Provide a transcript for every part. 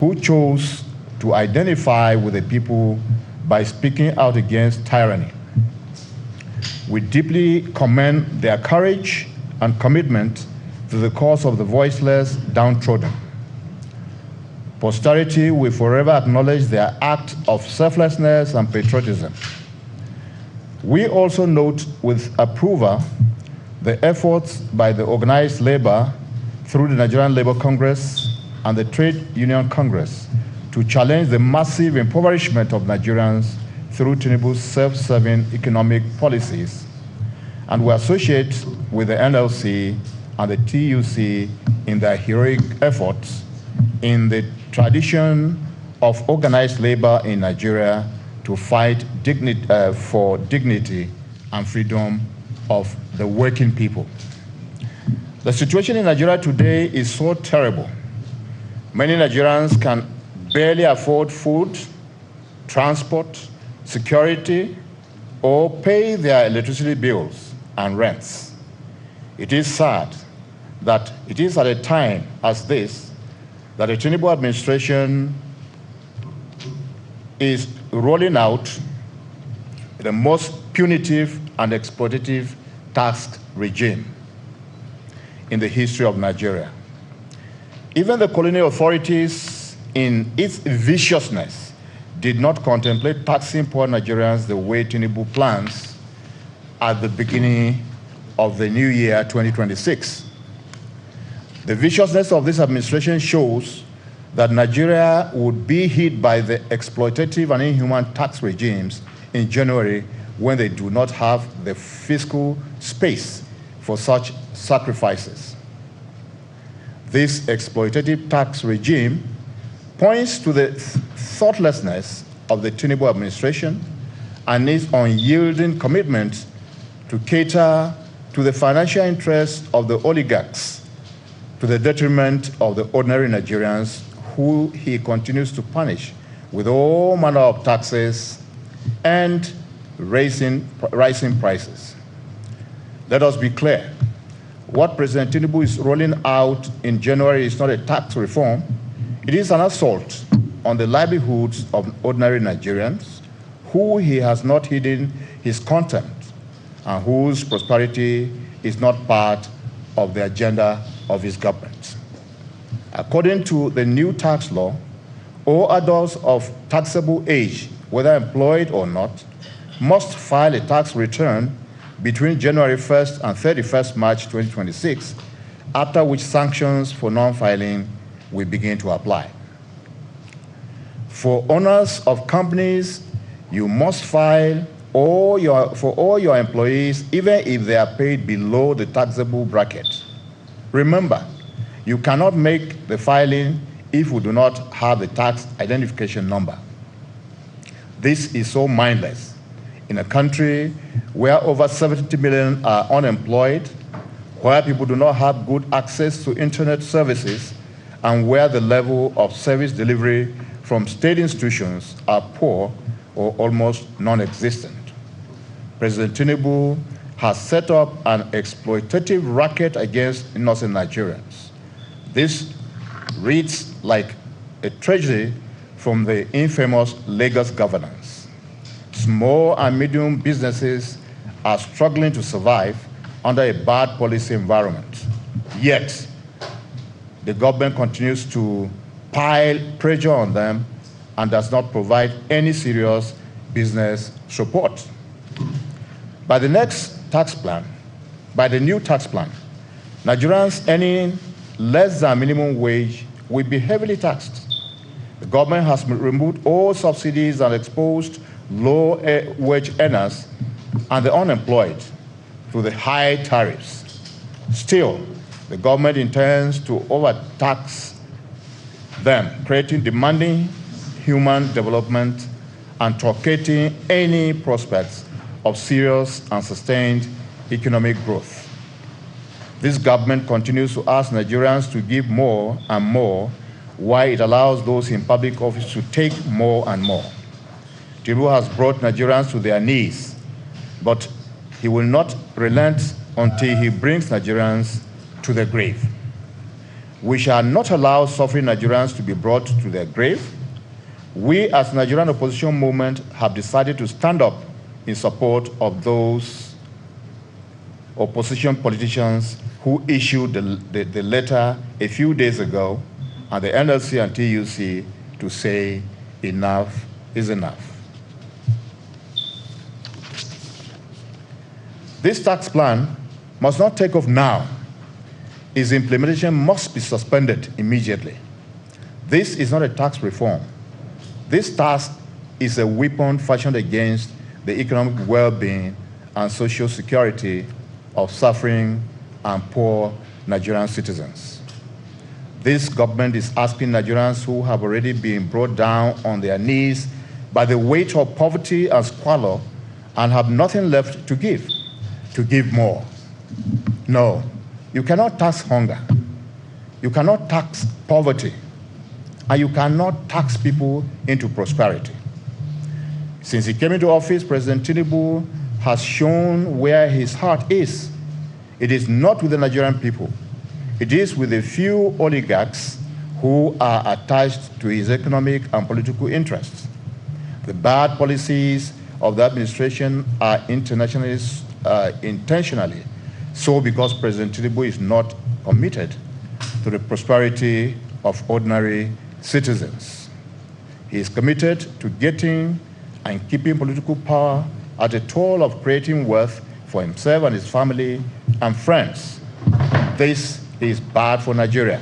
who chose to identify with the people by speaking out against tyranny. We deeply commend their courage and commitment to the cause of the voiceless, downtrodden. Posterity will forever acknowledge their act of selflessness and patriotism. We also note with approval the efforts by the organized labor through the Nigerian Labour Congress and the Trade Union Congress to challenge the massive impoverishment of Nigerians through Tinubu's self-serving economic policies, and we associate with the NLC and the TUC in their heroic efforts in the tradition of organized labor in Nigeria to fight for dignity and freedom of the working people. The situation in Nigeria today is so terrible. Many Nigerians can barely afford food, transport, security, or pay their electricity bills and rents. It is sad that it is at a time as this that the Tinubu administration is rolling out the most punitive and exploitative tax regime in the history of Nigeria. Even the colonial authorities, in its viciousness, did not contemplate taxing poor Nigerians the way Tinubu plans at the beginning of the new year, 2026. The viciousness of this administration shows that Nigeria would be hit by the exploitative and inhuman tax regimes in January when they do not have the fiscal space for such sacrifices. This exploitative tax regime points to the thoughtlessness of the Tinubu administration and its unyielding commitment to cater to the financial interests of the oligarchs to the detriment of the ordinary Nigerians who he continues to punish with all manner of taxes and rising prices. Let us be clear. What President Tinubu is rolling out in January is not a tax reform. It is an assault on the livelihoods of ordinary Nigerians who he has not hidden his contempt and whose prosperity is not part of the agenda of his government. According to the new tax law, all adults of taxable age, whether employed or not, must file a tax return between January 1st and 31st March 2026, after which sanctions for non-filing will begin to apply. For owners of companies, you must file for all your employees, even if they are paid below the taxable bracket. Remember, you cannot make the filing if you do not have the tax identification number. This is so mindless in a country where over 70 million are unemployed, where people do not have good access to internet services, and where the level of service delivery from state institutions are poor or almost non-existent. President Tinubu has set up an exploitative racket against innocent Nigerians. This reads like a tragedy from the infamous Lagos governance. Small and medium businesses are struggling to survive under a bad policy environment. Yet, the government continues to pile pressure on them and does not provide any serious business support. By the new tax plan, Nigerians earning less than minimum wage will be heavily taxed. The government has removed all subsidies and exposed low-wage earners and the unemployed to the high tariffs. Still, the government intends to overtax them, creating demanding human development and truncating any prospects of serious and sustained economic growth. This government continues to ask Nigerians to give more and more, while it allows those in public office to take more and more. Tinubu has brought Nigerians to their knees, but he will not relent until he brings Nigerians to the grave. We shall not allow suffering Nigerians to be brought to their grave. We, as Nigerian opposition movement, have decided to stand up in support of those opposition politicians who issued the letter a few days ago, and the NLC and TUC to say enough is enough. This tax plan must not take off now. Its implementation must be suspended immediately. This is not a tax reform. This tax is a weapon fashioned against the economic well-being and social security of suffering and poor Nigerian citizens. This government is asking Nigerians who have already been brought down on their knees by the weight of poverty and squalor and have nothing left to give more. No, you cannot tax hunger. You cannot tax poverty. And you cannot tax people into prosperity. Since he came into office, President Tinubu has shown where his heart is. It is not with the Nigerian people. It is with a few oligarchs who are attached to his economic and political interests. The bad policies of the administration are intentionally so because President Tinubu is not committed to the prosperity of ordinary citizens. He is committed to getting and keeping political power at a toll of creating wealth for himself and his family and friends. This is bad for Nigeria.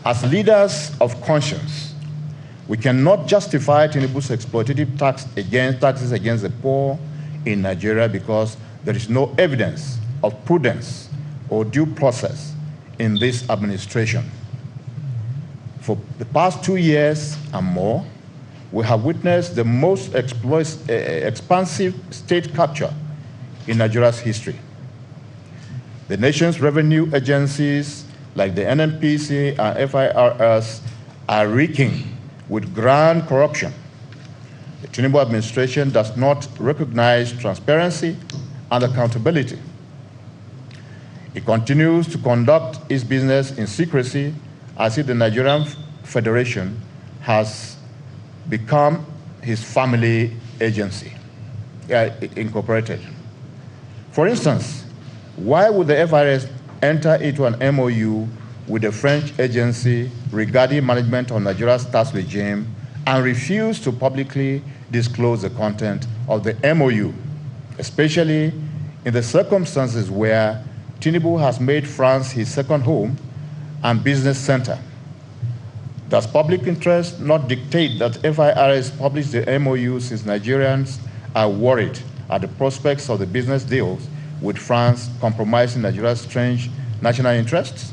As leaders of conscience, we cannot justify Tinubu's exploitative taxes against the poor in Nigeria because there is no evidence of prudence or due process in this administration. For the past 2 years and more, we have witnessed the most expansive state capture in Nigeria's history. The nation's revenue agencies like the NNPC and FIRS are reeking with grand corruption. The Tinubu administration does not recognize transparency and accountability. It continues to conduct its business in secrecy as if the Nigerian Federation has become his family agency, incorporated. For instance, why would the FIRS enter into an MOU with the French agency regarding management of Nigeria's tax regime and refuse to publicly disclose the content of the MOU, especially in the circumstances where Tinubu has made France his second home and business center? Does public interest not dictate that FIRS publish the MOU since Nigerians are worried at the prospects of the business deals with France compromising Nigeria's strange national interests?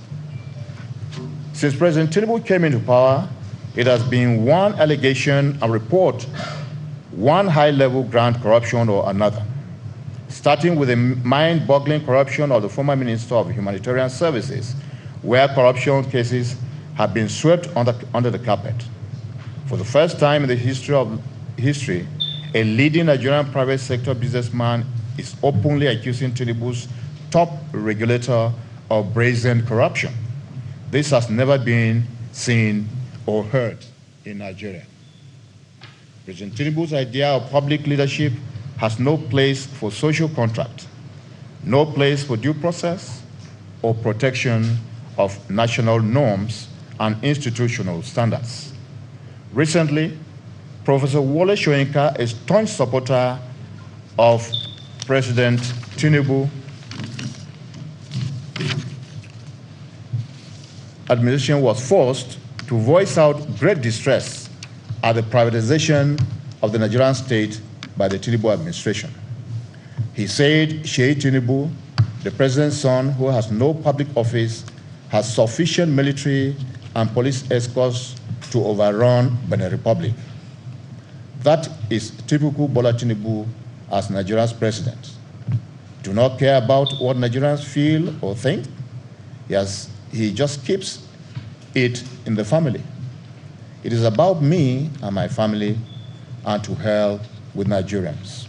Since President Tinubu came into power, it has been one allegation and report, one high-level grand corruption or another, starting with the mind-boggling corruption of the former Minister of Humanitarian Services, where corruption cases have been swept under the carpet. For the first time in the history, a leading Nigerian private sector businessman is openly accusing Tinubu's top regulator of brazen corruption. This has never been seen or heard in Nigeria. President Tinubu's idea of public leadership has no place for social contract, no place for due process or protection of national norms and institutional standards. Recently, Professor Wole Soyinka, a staunch supporter of President Tinubu administration, was forced to voice out great distress at the privatization of the Nigerian state by the Tinubu administration. He said Sheyi Tinubu, the president's son who has no public office, has sufficient military and police escorts to overrun Benin Republic. That is typical Bola Tinubu as Nigeria's president. Do not care about what Nigerians feel or think. He just keeps it in the family. It is about me and my family, and to hell with Nigerians.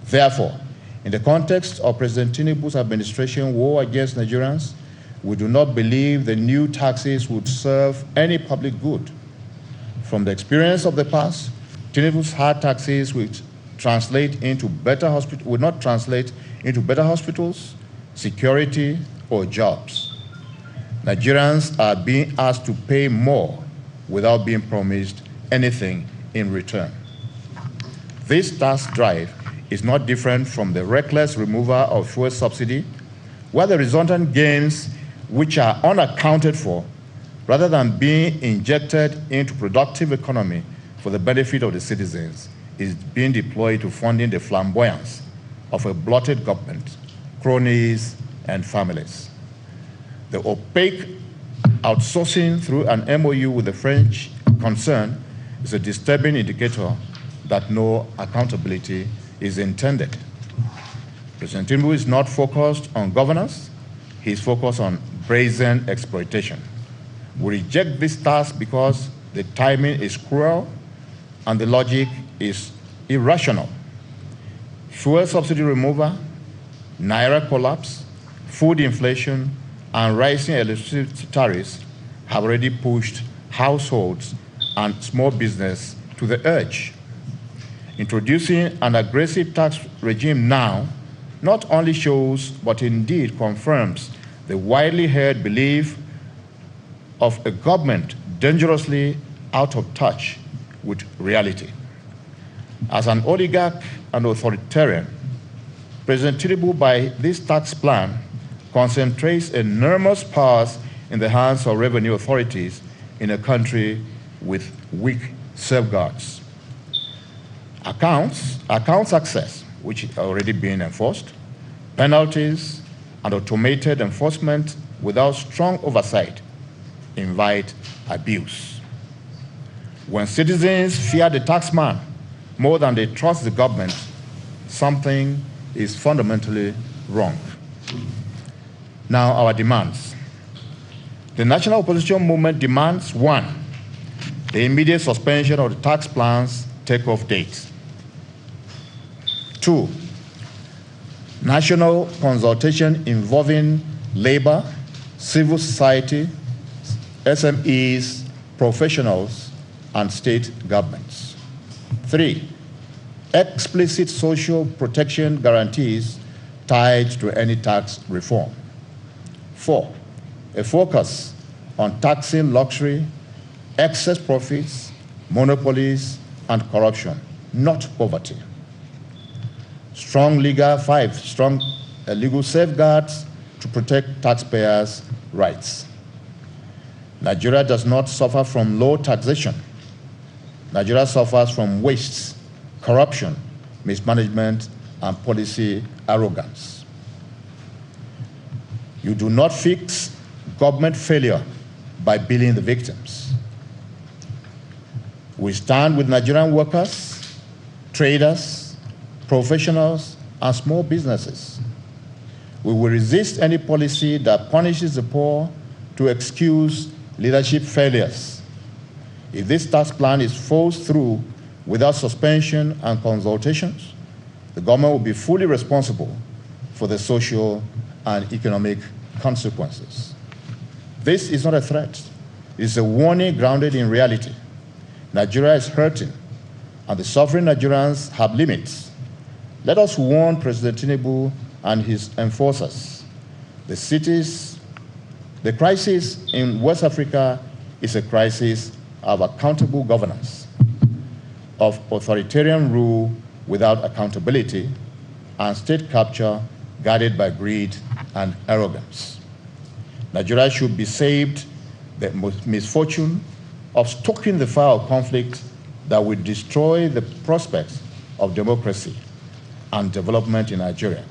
Therefore, in the context of President Tinubu's administration war against Nigerians, we do not believe the new taxes would serve any public good. From the experience of the past, Tinubu's hard taxes would not translate into better hospitals, security, or jobs. Nigerians are being asked to pay more without being promised anything in return. This tax drive is not different from the reckless removal of fuel subsidy, where the resultant gains, which are unaccounted for, rather than being injected into productive economy for the benefit of the citizens, is being deployed to funding the flamboyance of a bloated government, cronies, and families. The opaque outsourcing through an MOU with the French concern is a disturbing indicator that no accountability is intended. President Tinubu is not focused on governance, he is focused on brazen exploitation. We reject this task because the timing is cruel and the logic is irrational. Fuel subsidy removal, naira collapse, food inflation, and rising electricity tariffs have already pushed households and small business to the edge. Introducing an aggressive tax regime now not only shows, but indeed confirms the widely held belief of a government dangerously out of touch with reality. As an oligarch and authoritarian, President Tinubu, by this tax plan, concentrates enormous powers in the hands of revenue authorities in a country with weak safeguards. Accounts access, which is already being enforced, penalties, and automated enforcement without strong oversight invite abuse. When citizens fear the taxman more than they trust the government, something is fundamentally wrong. Now, our demands. The national opposition movement demands: 1, the immediate suspension of the tax plan's takeoff date. 2, national consultation involving labor, civil society, SMEs, professionals, and state governments. 3, explicit social protection guarantees tied to any tax reform. 4, a focus on taxing luxury, excess profits, monopolies, and corruption, not poverty. 5, strong legal safeguards to protect taxpayers' rights. Nigeria does not suffer from low taxation. Nigeria suffers from wastes, corruption, mismanagement, and policy arrogance. You do not fix government failure by billing the victims. We stand with Nigerian workers, traders, professionals, and small businesses. We will resist any policy that punishes the poor to excuse leadership failures. If this tax plan is forced through without suspension and consultations, the government will be fully responsible for the social and economic consequences. This is not a threat. It is a warning grounded in reality. Nigeria is hurting, and the suffering Nigerians have limits. Let us warn President Tinubu and his enforcers. The crisis in West Africa is a crisis of accountable governance, of authoritarian rule without accountability, and state capture guided by greed and arrogance. Nigeria should be saved the misfortune of stoking the fire of conflict that will destroy the prospects of democracy and development in Nigeria.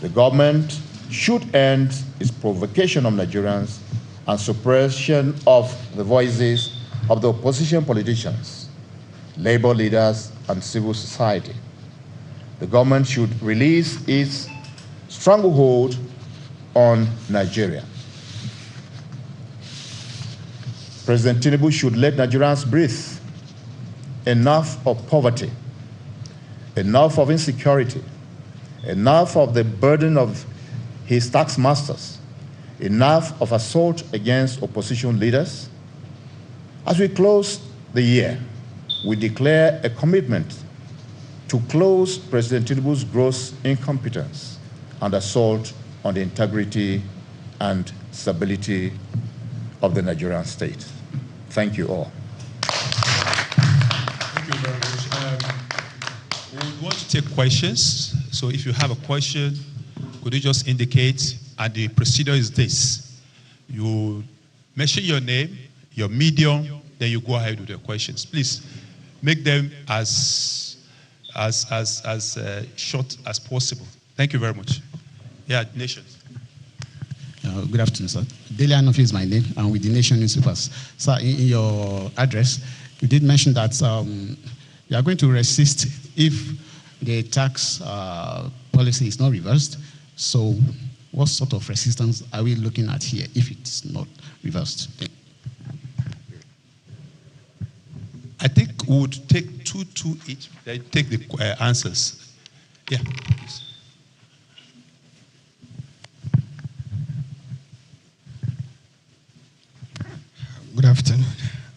The government should end its provocation of Nigerians and suppression of the voices of the opposition politicians, labor leaders, and civil society. The government should release its stranglehold on Nigeria. President Tinubu should let Nigerians breathe. Enough of poverty, enough of insecurity, enough of the burden of his tax masters. enough of assault against opposition leaders. As we close the year, we declare a commitment to close President Tinubu's gross incompetence and assault on the integrity and stability of the Nigerian state. Thank you all. Thank you very much. We want to take questions. So if you have a question, could you just indicate? And the procedure is this. You mention your name, your medium, then you go ahead with your questions. Please make them as short as possible. Thank you very much. Yeah, Nation. Good afternoon, sir. Daily Anofi is my name. I'm with the Nation newspapers. Sir, in your address, you did mention that you are going to resist if the tax policy is not reversed. So what sort of resistance are we looking at here if it is not reversed? I think we would take two each, then take the answers. Yeah, please. Good afternoon.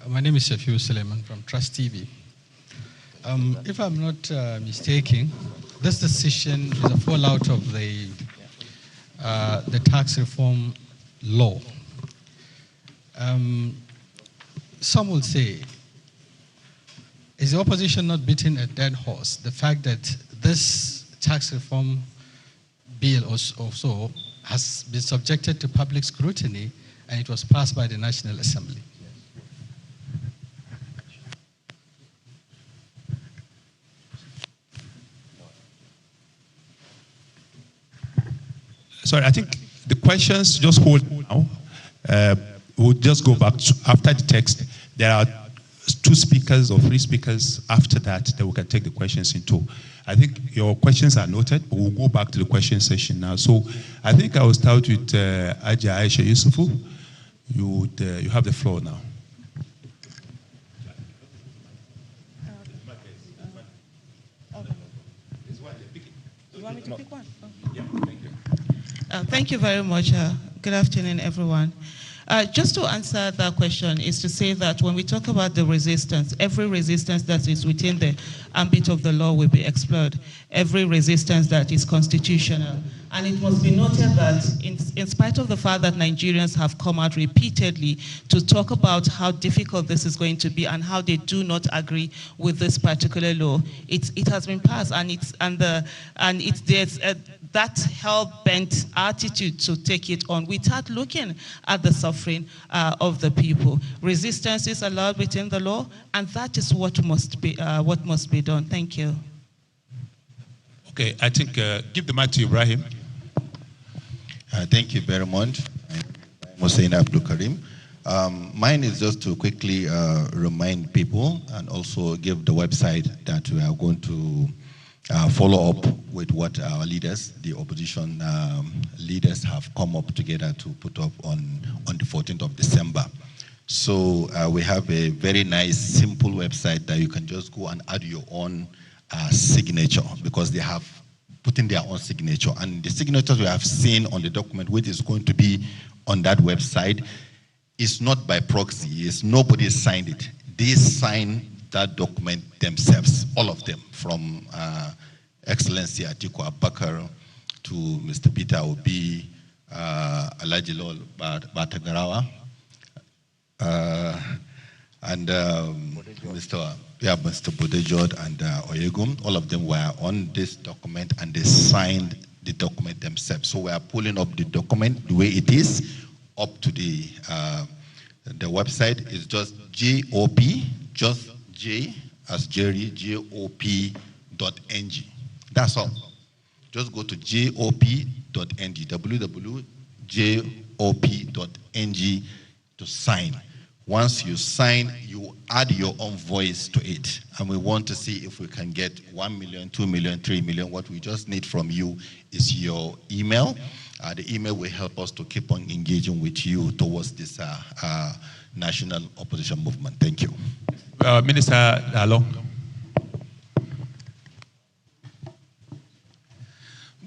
My name is Shafiu Suleiman from Trust TV. If I'm not mistaken, this decision is a fallout of the tax reform law. Some will say, is the opposition not beating a dead horse? The fact that this tax reform bill also has been subjected to public scrutiny and it was passed by the National Assembly. Sorry, I think the questions just hold now. We'll just go back to, after the text. There are 2 speakers or 3 speakers after that we can take the questions in two. I think your questions are noted, but we'll go back to the question session now. So I think I will start with Aja Aisha Yusufu. You have the floor now. You want me to pick one? Oh. Yeah, thank you. Thank you very much. Good afternoon, everyone. Just to answer that question is to say that when we talk about the resistance, every resistance that is within the ambit of the law will be explored. Every resistance that is constitutional. And it must be noted that in spite of the fact that Nigerians have come out repeatedly to talk about how difficult this is going to be and how they do not agree with this particular law, it has been passed, and there's that hell-bent attitude to take it on without looking at the suffering of the people. Resistance is allowed within the law, and that is what must be done. Thank you. Okay, I think give the mic to Ibrahim. Thank you very much. I'm Hussein Abdul Karim. Mine is just to quickly remind people and also give the website that we are going to follow up with what our leaders, the opposition leaders, have come up together to put up on the 14th of December. So we have a very nice, simple website that you can just go and add your own signature, because they have put in their own signature. And the signatures we have seen on the document, which is going to be on that website, is not by proxy. It's nobody signed it. They signed that document themselves, all of them, from Excellency Atiku Abubakar to Mr. Peter Obi, Alhaji Lol Batagarawa, and Mr. Bodejod and Oyegum. All of them were on this document, and they signed the document themselves. So we are pulling up the document the way it is up to the website. Is just GOP, just J as Jerry, GOP.ng. That's all. Just go to GOP.ng, www.jop.ng to sign. Once you sign, you add your own voice to it. And we want to see if we can get 1 million, 2 million, 3 million. What we just need from you is your email. The email will help us to keep on engaging with you towards this national opposition movement. Thank you. Minister Along.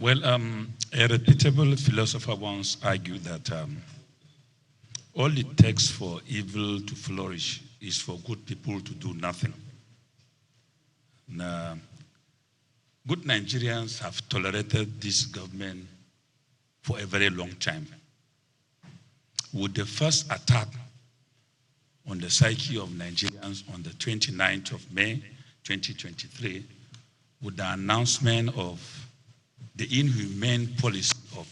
Well, a reputable philosopher once argued that all it takes for evil to flourish is for good people to do nothing. Now, good Nigerians have tolerated this government for a very long time. With the first attack on the psyche of Nigerians on the 29th of May, 2023, with the announcement of the inhumane policy of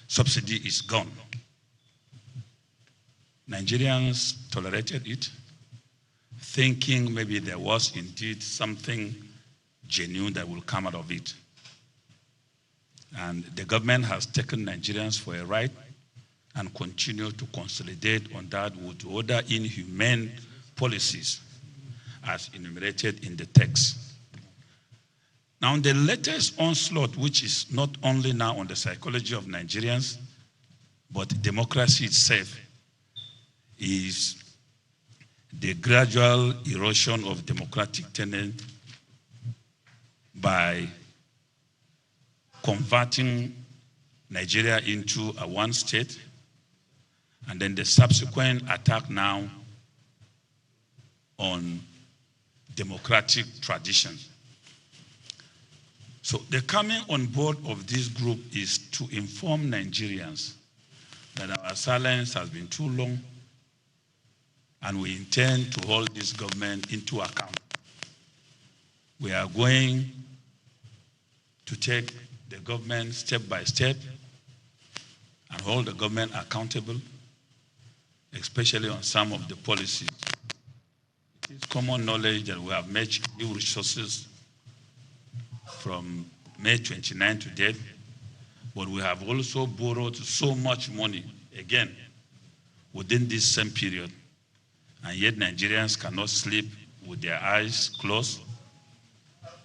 subsidy is gone. Nigerians tolerated it, thinking maybe there was indeed something genuine that will come out of it. And the government has taken Nigerians for a ride and continue to consolidate on that with other inhumane policies as enumerated in the text. Now, the latest onslaught, which is not only now on the psychology of Nigerians, but democracy itself, is the gradual erosion of democratic tenet by converting Nigeria into a one state, and then the subsequent attack now on democratic traditions. So the coming on board of this group is to inform Nigerians that our silence has been too long, and we intend to hold this government into account. We are going to take the government step by step and hold the government accountable, especially on some of the policies. It is common knowledge that we have made new resources from May 29 to date, but we have also borrowed so much money, again, within this same period, and yet Nigerians cannot sleep with their eyes closed.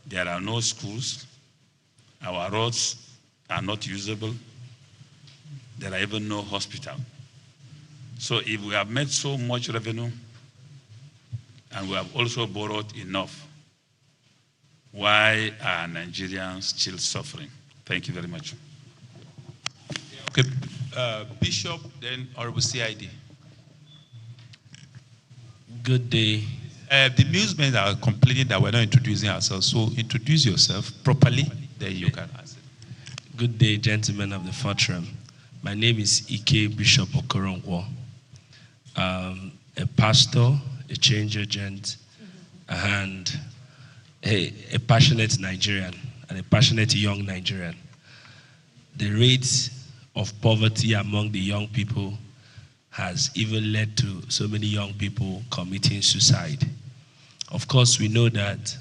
There are no schools. Our roads are not usable. There are even no hospital. So if we have made so much revenue and we have also borrowed enough, why are Nigerians still suffering? Thank you very much. Okay, Bishop, then Honorable CID. Good day. The newsmen are complaining that we're not introducing ourselves, so introduce yourself properly, then you can answer. Good day, gentlemen of the Fortrum. My name is Ike Bishop Okoronkwo. A pastor, a change agent, and a passionate Nigerian, and a passionate young Nigerian. The rate of poverty among the young people has even led to so many young people committing suicide. Of course, we know that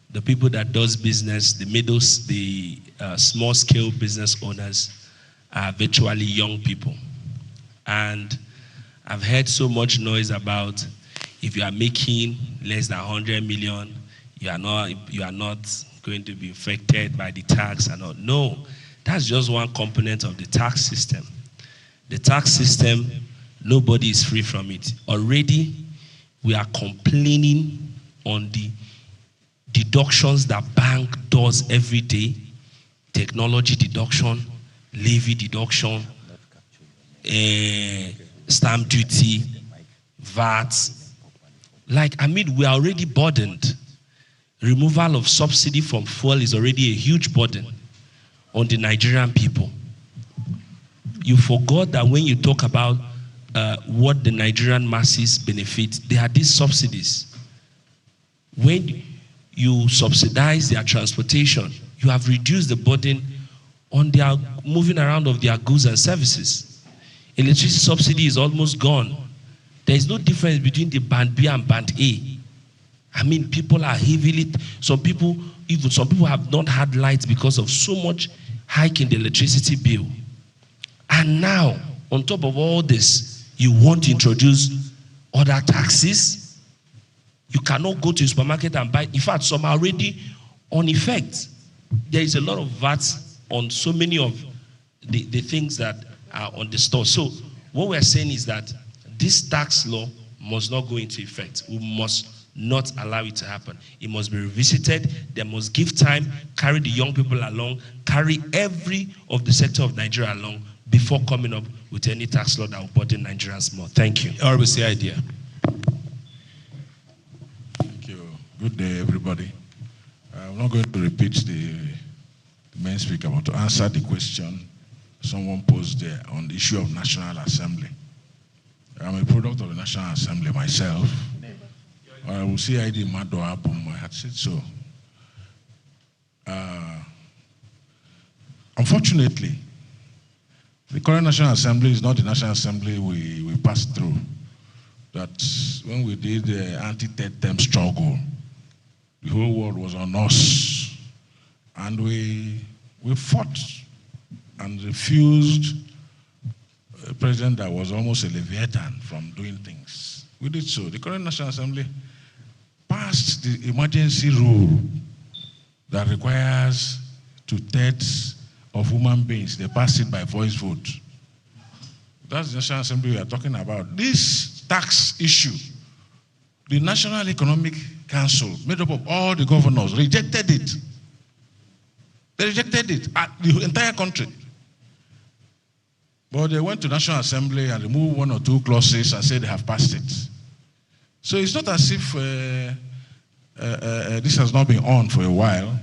the people that does business, the small-scale business owners, are virtually young people. And I've heard so much noise about if you are making less than 100 million, you are not going to be affected by the tax and all. No, that's just one component of the tax system. The tax system, nobody is free from it. Already, we are complaining on the deductions that bank does every day: technology deduction, levy deduction, stamp duty, VAT. We are already burdened. Removal of subsidy from fuel is already a huge burden on the Nigerian people. You forgot that when you talk about what the Nigerian masses benefit, there are these subsidies. When you subsidize their transportation, you have reduced the burden on their moving around of their goods and services. Electricity subsidy is almost gone. There is no difference between the band B and band A. People are heavily, some people have not had lights because of so much hike in the electricity bill. And now, on top of all this, you want to introduce other taxes? You cannot go to a supermarket and buy. In fact, some are already on effect. There is a lot of VAT on so many of the things that are on the store. So what we're saying is that this tax law must not go into effect. We must not allow it to happen. It must be revisited. They must give time, carry the young people along, carry every of the sector of Nigeria along before coming up with any tax law that will burden Nigerians more. Thank you. Or we say idea. Thank you. Good day, everybody. I'm not going to repeat the main speaker, but to answer the question someone posed there on the issue of National Assembly. I'm a product of the National Assembly myself. I will see ID Mado Abum, I had said so. Unfortunately, the current National Assembly is not the National Assembly we passed through. That when we did the anti-third term struggle, the whole world was on us. And we fought and refused a president that was almost a leviathan from doing things. We did so. The current National Assembly passed the emergency rule that requires 2/3 of human beings. They passed it by voice vote. That's the National Assembly we are talking about. This tax issue, the National Economic Council, made up of all the governors, rejected it. They rejected it at the entire country. But they went to National Assembly and removed 1 or 2 clauses and said they have passed it. So it's not as if this has not been on for a while.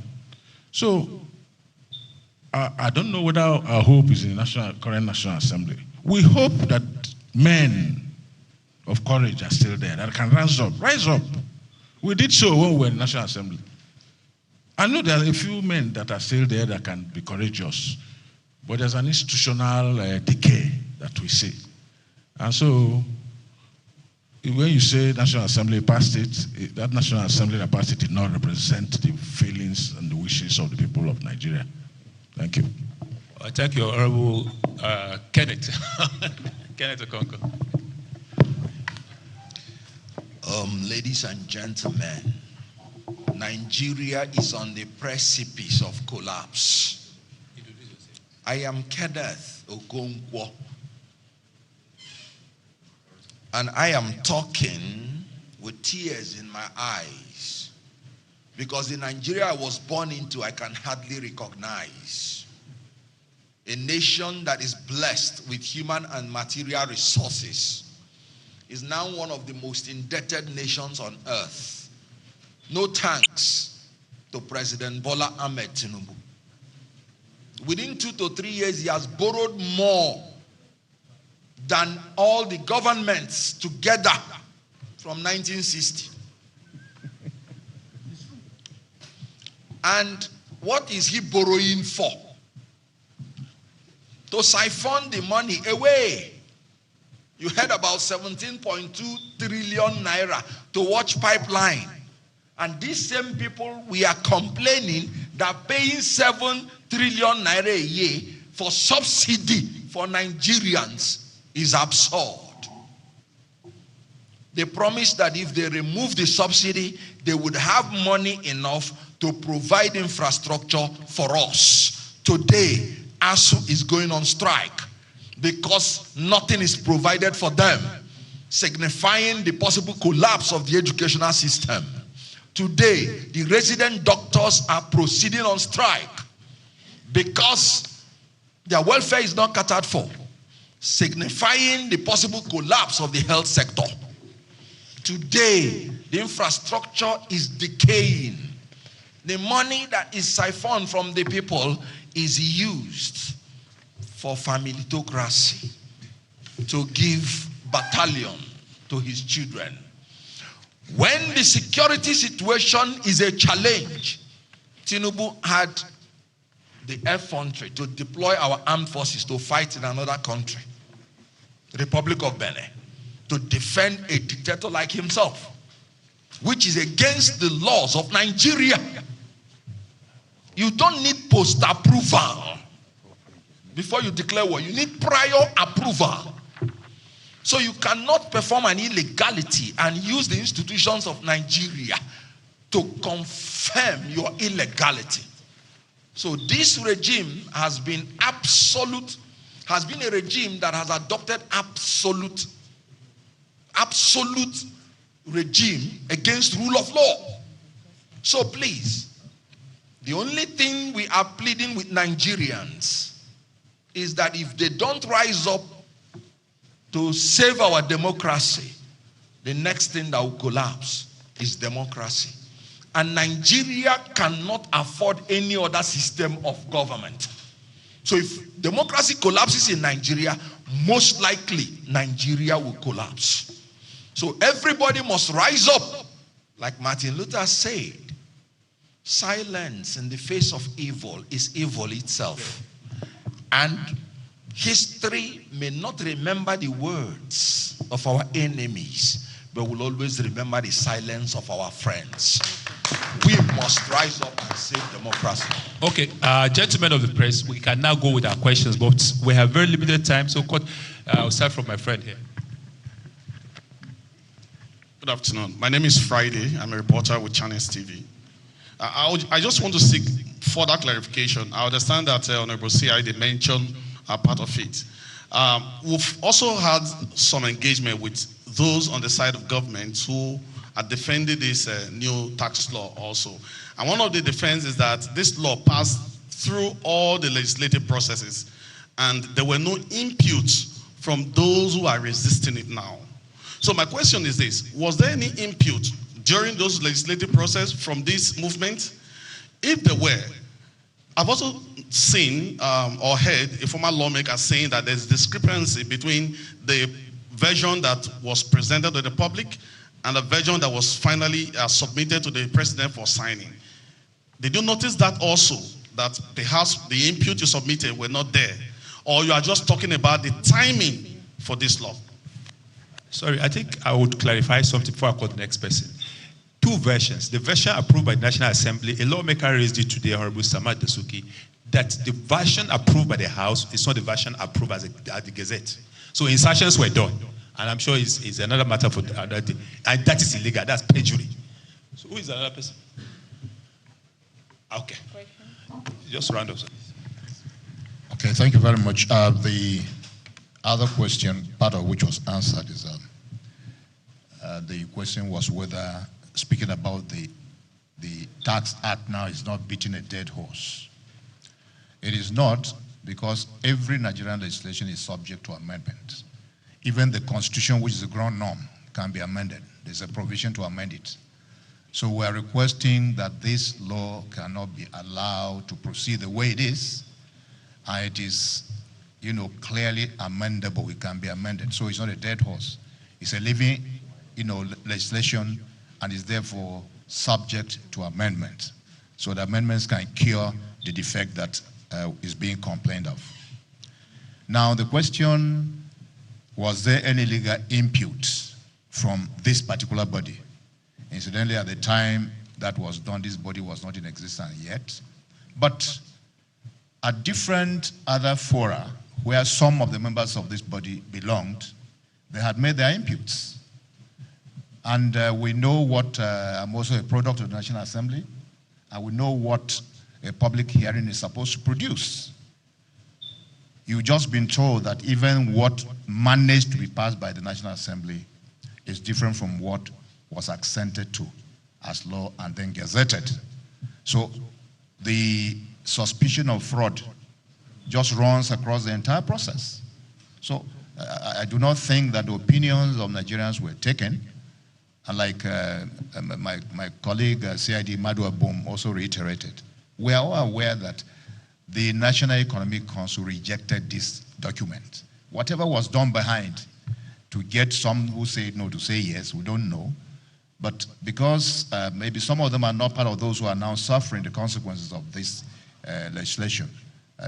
So I don't know whether our hope is in the current National Assembly. We hope that men of courage are still there, that can rise up. Rise up. We did so when we were in the National Assembly. I know there are a few men that are still there that can be courageous, but there's an institutional decay that we see. And so when you say National Assembly passed it, that National Assembly that passed it did not represent the feelings and the wishes of the people of Nigeria. Thank you. Thank you, Honorable Kenneth. Kenneth Okonkwo. Ladies and gentlemen, Nigeria is on the precipice of collapse. I am Kenneth Okonkwo, and I am talking with tears in my eyes because the Nigeria I was born into I can hardly recognize. A nation that is blessed with human and material resources is now one of the most indebted nations on earth. No thanks to President Bola Ahmed Tinubu. Within 2 to 3 years, he has borrowed more than all the governments together from 1960. And what is he borrowing for? To siphon the money away. You heard about 17.2 trillion naira to watch pipeline. And these same people, we are complaining that paying 7 trillion naira a year for subsidy for Nigerians is absurd. They promised that if they remove the subsidy, they would have money enough to provide infrastructure for us. Today, ASU is going on strike because nothing is provided for them, signifying the possible collapse of the educational system. Today, the resident doctors are proceeding on strike because their welfare is not catered for, signifying the possible collapse of the health sector. Today, the infrastructure is decaying. The money that is siphoned from the people is used for familitocracy, to give battalion to his children. When the security situation is a challenge, Tinubu had the effrontery to deploy our armed forces to fight in another country, the Republic of Benin, to defend a dictator like himself, which is against the laws of Nigeria. You don't need post-approval before you declare war. You need prior approval. So you cannot perform an illegality and use the institutions of Nigeria to confirm your illegality. So this regime has been a regime that has adopted absolute regime against rule of law. So please, the only thing we are pleading with Nigerians is that if they don't rise up to save our democracy, the next thing that will collapse is democracy. And Nigeria cannot afford any other system of government. So if democracy collapses in Nigeria, most likely Nigeria will collapse. So everybody must rise up. Like Martin Luther said, silence in the face of evil is evil itself. And history may not remember the words of our enemies, but will always remember the silence of our friends. We must rise up and save democracy. Okay, gentlemen of the press, we can now go with our questions, but we have very limited time, so I'll start from my friend here. Good afternoon. My name is Friday. I'm a reporter with Channels TV. I just want to seek further clarification. I understand that Honorable CID mentioned part of it. We've also had some engagement with those on the side of government who are defending this new tax law also. And one of the defense is that this law passed through all the legislative processes and there were no inputs from those who are resisting it now. So my question is this: was there any input during those legislative process from this movement? If there were, I've also seen or heard a former lawmaker saying that there's discrepancy between the version that was presented to the public and the version that was finally submitted to the president for signing. Did you notice that also, that perhaps the input you submitted were not there? Or you are just talking about the timing for this law? Sorry, I think I would clarify something before I call the next person. Two versions. The version approved by the National Assembly, a lawmaker raised it today, Honorable Samad Dasuki, that the version approved by the House is not the version approved as the Gazette. So insertions were done. And I'm sure it's another matter for another day. And that is illegal. That's perjury. So who is another person? Okay. Just round up. Okay, thank you very much. The other question, part of which was answered, is the question was whether, speaking about the Tax Act now is not beating a dead horse. It is not, because every Nigerian legislation is subject to amendment. Even the Constitution, which is the ground norm, can be amended. There's a provision to amend it. So we are requesting that this law cannot be allowed to proceed the way it is. And it is, clearly amendable. It can be amended. So it's not a dead horse. It's a living, legislation, and is therefore subject to amendment. So the amendments can cure the defect that is being complained of. Now the question, was there any legal input from this particular body? Incidentally, at the time that was done, this body was not in existence yet. But at different other fora, where some of the members of this body belonged, they had made their inputs. And we know what, I'm also a product of the National Assembly, and we know what a public hearing is supposed to produce. You've just been told that even what managed to be passed by the National Assembly is different from what was accented to as law and then gazetted. So the suspicion of fraud just runs across the entire process. So I do not think that the opinions of Nigerians were taken. And like my colleague CID Madu Abum also reiterated, we are all aware that the National Economic Council rejected this document. Whatever was done behind to get some who say no to say yes, we don't know. But because maybe some of them are not part of those who are now suffering the consequences of this legislation,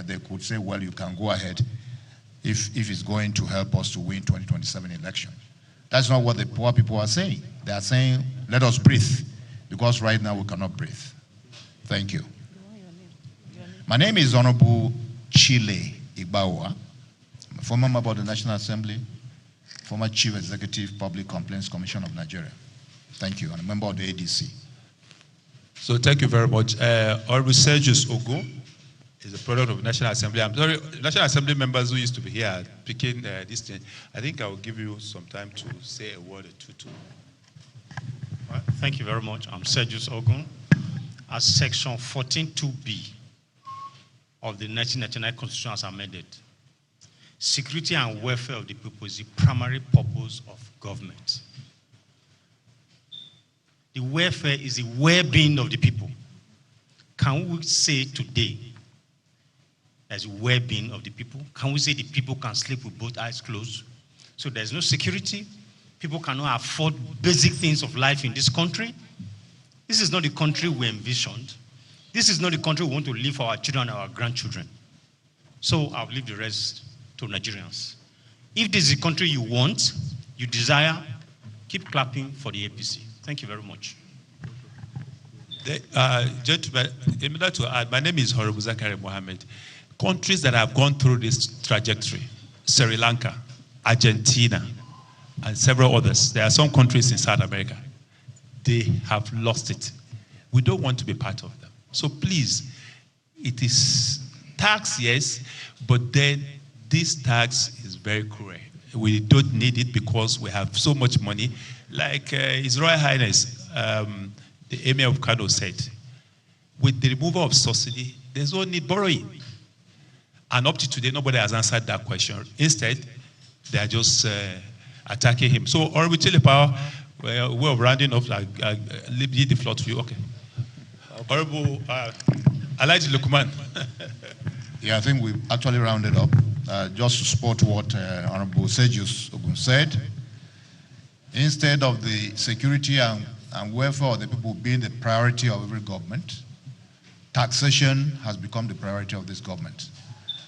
they could say, well, you can go ahead if it's going to help us to win 2027 election. That's not what the poor people are saying. They are saying, let us breathe, because right now we cannot breathe. Thank you. My name is Honorable Chile Igbawa. I'm a former member of the National Assembly, former Chief Executive Public Complaints Commission of Nigeria. Thank you, and a member of the ADC. So thank you very much. Honorable Sergius Ogo is a product of the National Assembly. I'm sorry, National Assembly members who used to be here picking this thing. I think I will give you some time to say a word or two too. Thank you very much. I'm Sergius Ogun. As Section 14(2)(b) of the 1999 Constitution as amended, security and welfare of the people is the primary purpose of government. The welfare is the well-being of the people. Can we say today there's well-being of the people? Can we say the people can sleep with both eyes closed? So there's no security. People cannot afford basic things of life in this country. This is not the country we envisioned. This is not the country we want to leave for our children and our grandchildren. So I'll leave the rest to Nigerians. If this is the country you want, you desire, keep clapping for the APC. Thank you very much. Gentlemen, in order to add, my name is Honorable Zachary Mohammed. Countries that have gone through this trajectory, Sri Lanka, Argentina, and several others. There are some countries in South America. They have lost it. We don't want to be part of them. So please, it is tax, yes, but then this tax is very cruel. We don't need it because we have so much money. Like His Royal Highness, the Emir of Kano said, with the removal of subsidy, there's no need borrowing. And up to today, nobody has answered that question. Instead, they are just attacking him. So, Honorable Telepower, we're rounding off, leave the floor to you. Okay. Honorable Alhaji Lukman. Yeah, I think we've actually rounded up. Just to support what Honorable Sergius Ogun said, instead of the security and welfare of the people being the priority of every government, taxation has become the priority of this government.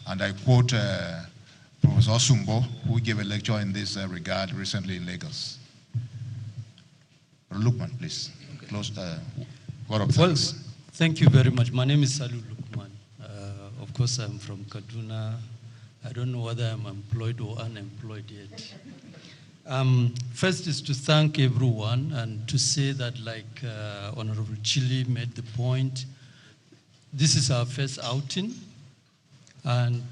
And I quote Professor Sumbo, who gave a lecture in this regard recently in Lagos. Lukman, please. Close word of thanks. Well, thank you very much. My name is Salu Lukman. Of course, I'm from Kaduna. I don't know whether I'm employed or unemployed yet. First is to thank everyone and to say that, like Honorable Chile made the point, this is our first outing. And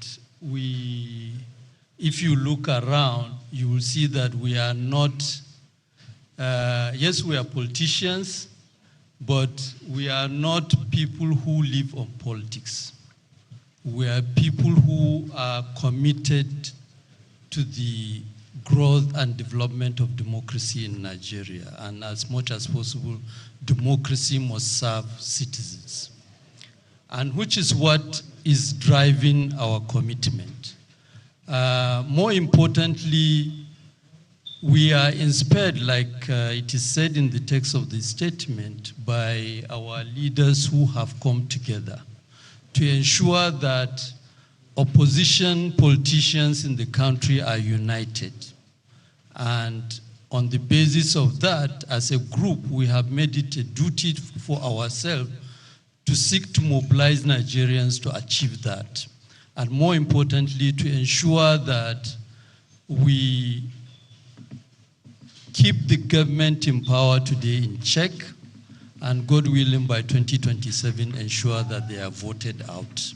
if you look around, you will see that we are not, yes, we are politicians, but we are not people who live on politics. We are people who are committed to the growth and development of democracy in Nigeria. And as much as possible, democracy must serve citizens. And which is what is driving our commitment. More importantly, we are inspired, like it is said in the text of the statement, by our leaders who have come together to ensure that opposition politicians in the country are united. And on the basis of that, as a group, we have made it a duty for ourselves to seek to mobilize Nigerians to achieve that. And more importantly, to ensure that we keep the government in power today in check, and God willing, by 2027, ensure that they are voted out.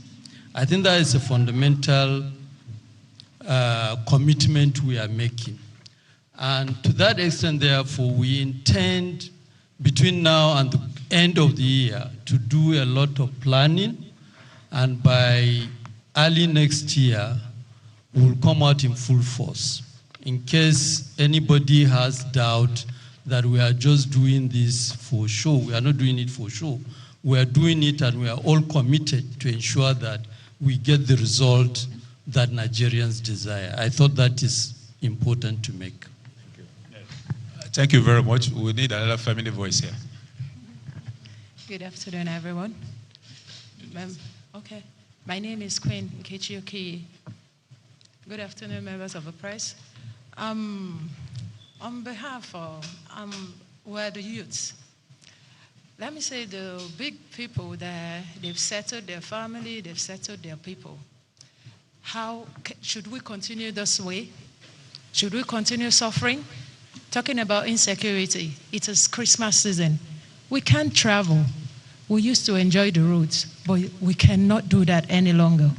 I think that is a fundamental commitment we are making. And to that extent, therefore, we intend between now and the end of the year to do a lot of planning, and by early next year, we'll come out in full force. In case anybody has doubt that we are just doing this for show, we are not doing it for show. We are doing it, and we are all committed to ensure that we get the result that Nigerians desire. I thought that is important to make. Thank you very much. We need another family voice here. Good afternoon, everyone. Okay. My name is Queen Nkechi Okiyi. Good afternoon, members of the press. On behalf of we're the youths. Let me say the big people that they've settled their family, they've settled their people. How should we continue this way? Should we continue suffering? Talking about insecurity, it is Christmas season. We can't travel. We used to enjoy the roads, but we cannot do that any longer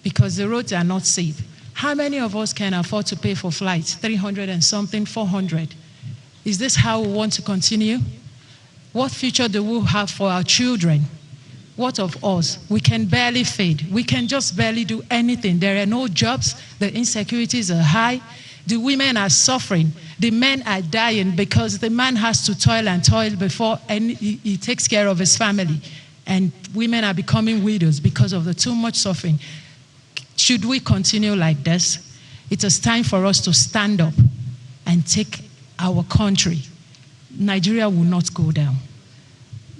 because the roads are not safe. How many of us can afford to pay for flights, 300 and something, 400? Is this how we want to continue? What future do we have for our children? What of us? We can barely feed. We can just barely do anything. There are no jobs. The insecurities are high. The women are suffering. The men are dying because the man has to toil and toil before he takes care of his family. And women are becoming widows because of the too much suffering. Should we continue like this? It is time for us to stand up and take our country. Nigeria will not go down.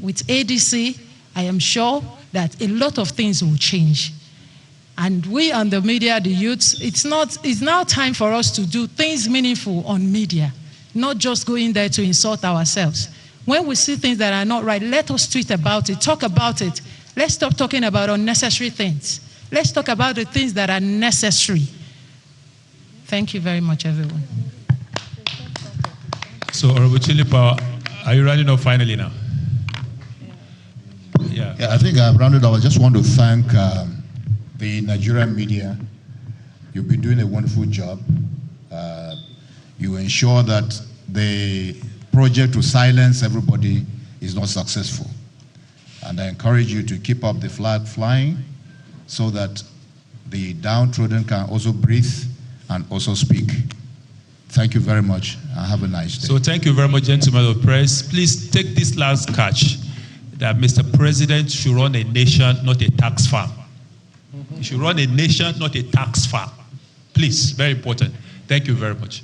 With ADC, I am sure that a lot of things will change. And we on the media, the youths, it's now time for us to do things meaningful on media, not just go in there to insult ourselves. When we see things that are not right, let us tweet about it, talk about it. Let's stop talking about unnecessary things. Let's talk about the things that are necessary. Thank you very much, everyone. So, Honorable Chilipa, are you running up finally now? Yeah, I think I've rounded up. I just want to thank the Nigerian media. You've been doing a wonderful job. You ensure that the project to silence everybody is not successful. And I encourage you to keep up the flag flying so that the downtrodden can also breathe and also speak. Thank you very much, and have a nice day. So thank you very much, gentlemen of the press. Please take this last catch that Mr. President should run a nation, not a tax farm. He should run a nation, not a tax farm. Please, very important. Thank you very much.